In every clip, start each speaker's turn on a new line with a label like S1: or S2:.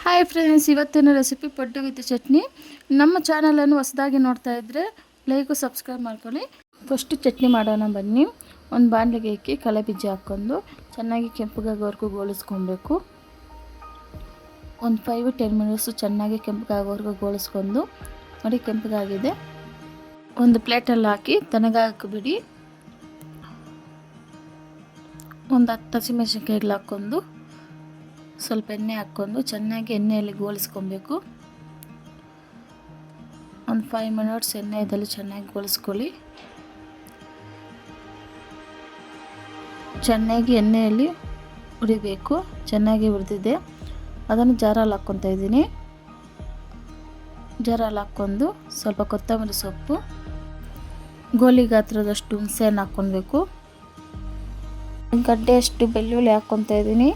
S1: Hi friends, ಇವತ್ತಿನ recipe paddu with chutney. ನಮ್ಮ ಚಾನಲನ್ನು ಹೊಸದಾಗಿ ನೋಡ್ತಾ ಇದ್ದರೆ ಲೈಕು ಸಬ್ಸ್ಕ್ರೈಬ್ ಮಾಡ್ಕೊಳ್ಳಿ. ಫಸ್ಟು ಚಟ್ನಿ ಮಾಡೋಣ ಬನ್ನಿ. ಒಂದು ಬಾಣಲೆಗೆ ಹಾಕಿ ಕಳೆ ಬೀಜ ಹಾಕ್ಕೊಂಡು ಚೆನ್ನಾಗಿ ಕೆಂಪಗಾಗೋವರೆಗೂ ಗೋಳಿಸ್ಕೊಬೇಕು. ಒಂದು 5-10 ಮಿನಿಟ್ಸು ಚೆನ್ನಾಗಿ ಕೆಂಪಗಾಗೋವರೆಗೂ ಗೋಳಿಸ್ಕೊಂಡು ನೋಡಿ ಕೆಂಪಗಾಗಿದೆ. ಒಂದು ಪ್ಲೇಟಲ್ಲಿ ಹಾಕಿ ತನಗಾಕಿಬಿಡಿ. ಒಂದು 10 ಹಸಿಮೆಣಸಿನ್ಕಾಯಿಗಳು ಹಾಕ್ಕೊಂಡು ಸ್ವಲ್ಪ ಎಣ್ಣೆ ಹಾಕ್ಕೊಂಡು ಚೆನ್ನಾಗಿ ಎಣ್ಣೆಯಲ್ಲಿ ಗೋಳಿಸ್ಕೊಬೇಕು. ಒಂದು 5 ಮಿನಿಟ್ಸ್ ಎಣ್ಣೆಯಲ್ಲಿ ಚೆನ್ನಾಗಿ ಗೋಳಿಸ್ಕೊಳ್ಳಿ. ಚೆನ್ನಾಗಿ ಎಣ್ಣೆಯಲ್ಲಿ ಹುರಿಬೇಕು. ಚೆನ್ನಾಗಿ ಹುರಿದಿದೆ. ಅದನ್ನು ಜಾರಲ್ಲಿ ಹಾಕ್ಕೊತಾ ಇದ್ದೀನಿ. ಜಾರಲ್ಲಿ ಹಾಕ್ಕೊಂಡು ಸ್ವಲ್ಪ ಕೊತ್ತಂಬರಿ ಸೊಪ್ಪು, ಗೋಲಿ ಗಾತ್ರದಷ್ಟು ಹುಣಸೆಹಣ್ಣು ಹಾಕ್ಕೊಬೇಕು. ಒಂದು ಗಡ್ಡೆಯಷ್ಟು ಬೆಳ್ಳುಳ್ಳಿ ಹಾಕ್ಕೊತಾ ಇದ್ದೀನಿ.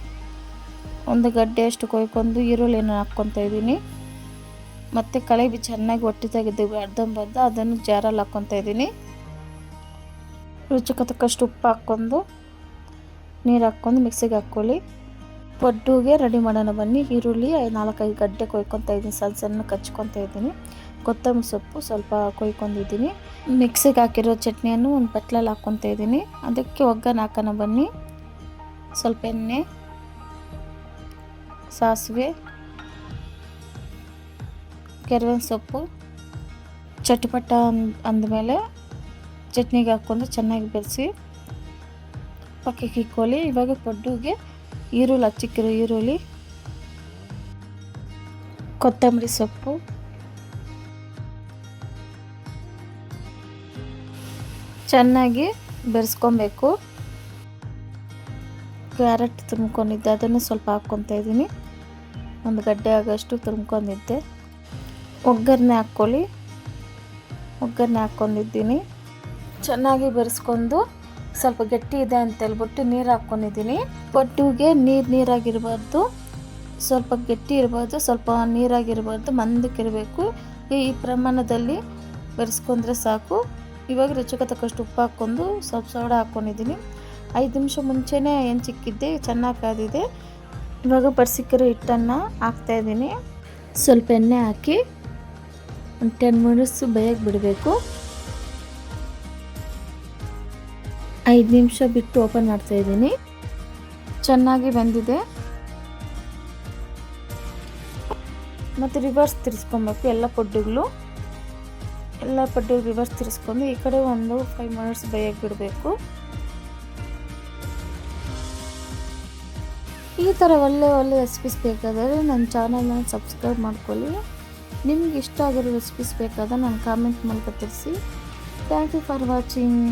S1: ಒಂದು ಗಡ್ಡೆಯಷ್ಟು ಕೊಯ್ಕೊಂಡು ಈರುಳ್ಳಿನ ಹಾಕ್ಕೊತಾ ಇದ್ದೀನಿ. ಮತ್ತು ಕಳೆ ಬೀಜ ಚೆನ್ನಾಗಿ ಹೊಟ್ಟೆ ತೆಗೆದು ಅರ್ಧಂಬರ್ಧ ಅದನ್ನು ಜಾರಲ್ಲಿ ಹಾಕ್ಕೊತಾ ಇದ್ದೀನಿ. ರುಚಿಗೆ ತಕ್ಕಷ್ಟು ಉಪ್ಪು ಹಾಕ್ಕೊಂಡು ನೀರು ಹಾಕ್ಕೊಂಡು ಮಿಕ್ಸಿಗೆ ಹಾಕ್ಕೊಳ್ಳಿ. ಪಡ್ಡುಗೆ ರೆಡಿ ಮಾಡೋಣ ಬನ್ನಿ. ಈರುಳ್ಳಿ 4-5 ಗಡ್ಡೆ ಕೊಯ್ಕೊತಾ ಇದ್ದೀನಿ. ಸಣ್ಣ ಕಚ್ಕೊತಾ ಇದ್ದೀನಿ. ಕೊತ್ತಂಬರಿ ಸೊಪ್ಪು ಸ್ವಲ್ಪ ಕೊಯ್ಕೊಂಡಿದ್ದೀನಿ. ಮಿಕ್ಸಿಗೆ ಹಾಕಿರೋ ಚಟ್ನಿಯನ್ನು ಒಂದು ಬಟ್ಲಲ್ಲಿ ಹಾಕ್ಕೊತಾ ಇದ್ದೀನಿ. ಅದಕ್ಕೆ ಒಗ್ಗರಣೆ ಹಾಕೋಣ ಬನ್ನಿ. ಸ್ವಲ್ಪ ಎಣ್ಣೆ, ಸಾಸಿವೆ, ಕರಿಬೇವಿನ ಸೊಪ್ಪು ಚಟಪಟ ಅಂದಮೇಲೆ ಚಟ್ನಿಗೆ ಹಾಕ್ಕೊಂಡು ಚೆನ್ನಾಗಿ ಬೆರೆಸಿ ಪಕ್ಕಕ್ಕೆ ಇಕ್ಕೊಳ್ಳಿ. ಇವಾಗ ಪಡ್ಡುಗೆ ಈರುಳ್ಳಿ ಹಚ್ಚಿಕ್ಕಿರೋ ಈರುಳ್ಳಿ, ಕೊತ್ತಂಬರಿ ಸೊಪ್ಪು, ಚೆನ್ನಾಗಿ ಬೆರೆಸ್ಕೊಬೇಕು. ಕ್ಯಾರೆಟ್ ತುರ್ಮ್ಕೊಂಡಿದ್ದೆ ಅದನ್ನು ಸ್ವಲ್ಪ ಹಾಕ್ಕೊತಾ ಇದ್ದೀನಿ. ಒಂದು ಗಡ್ಡೆ ಆಗೋಷ್ಟು ತುರ್ಮ್ಕೊಂಡಿದ್ದೆ. ಒಗ್ಗರಣೆ ಹಾಕ್ಕೊಳ್ಳಿ. ಒಗ್ಗರಣೆ ಹಾಕ್ಕೊಂಡಿದ್ದೀನಿ. ಚೆನ್ನಾಗಿ ಬೆರೆಸ್ಕೊಂಡು ಸ್ವಲ್ಪ ಗಟ್ಟಿ ಇದೆ ಅಂತ ಹೇಳ್ಬಿಟ್ಟು ನೀರು ಹಾಕ್ಕೊಂಡಿದ್ದೀನಿ. ಪಡ್ಡುಗೆ ನೀರಾಗಿರಬಾರ್ದು, ಸ್ವಲ್ಪ ಗಟ್ಟಿ ಇರಬಾರ್ದು, ಸ್ವಲ್ಪ ನೀರಾಗಿರಬಾರ್ದು, ಮಂದಕ್ಕಿರಬೇಕು. ಈ ಪ್ರಮಾಣದಲ್ಲಿ ಬೆರೆಸ್ಕೊಂಡ್ರೆ ಸಾಕು. ಇವಾಗ ರುಚಿಗೆ ತಕ್ಕಷ್ಟು ಉಪ್ಪು ಹಾಕ್ಕೊಂಡು ಸ್ವಲ್ಪ ಸೋಡಾ ಹಾಕ್ಕೊಂಡಿದ್ದೀನಿ. 5 ನಿಮಿಷ ಮುಂಚೆನೇ ಹೆಂಚಿಕ್ಕಿದ್ದೆ, ಚೆನ್ನಾಗಿ ಕಾದಿದೆ. ಇವಾಗ ಬಡ್ಸಿಕ್ಕಿರೋ ಹಿಟ್ಟನ್ನು ಹಾಕ್ತಾಯಿದ್ದೀನಿ. ಸ್ವಲ್ಪ ಎಣ್ಣೆ ಹಾಕಿ ಒಂದು 10 ಮಿನಿಟ್ಸು ಬೇಯಕ್ಕೆ ಬಿಡಬೇಕು. 5 ನಿಮಿಷ ಬಿಟ್ಟು ಓಪನ್ ಮಾಡ್ತಾಯಿದ್ದೀನಿ. ಚೆನ್ನಾಗಿ ಬೆಂದಿದೆ. ಮತ್ತು ರಿವರ್ಸ್ ತಿರ್ಸ್ಕೊಬೇಕು. ಎಲ್ಲ ಪಡ್ಡುಗಳು ರಿವರ್ಸ್ ತಿರ್ಸ್ಕೊಂಡು ಈ ಕಡೆ ಒಂದು 5 ಮಿನಿಟ್ಸ್ ಬೇಯಕ್ಕೆ ಬಿಡಬೇಕು. ಈ ಥರ ಒಳ್ಳೆ ರೆಸಿಪೀಸ್ ಬೇಕಾದರೆ ನನ್ನ ಚಾನಲ್ನ ಸಬ್ಸ್ಕ್ರೈಬ್ ಮಾಡ್ಕೊಳ್ಳಿ. ನಿಮ್ಗೆ ಇಷ್ಟ ಆಗಿರೋ ರೆಸಿಪೀಸ್ ಬೇಕಾದರೆ ನನ್ನ ಕಾಮೆಂಟ್ ಮೂಲಕ ತಿಳಿಸಿ. Thank you for watching.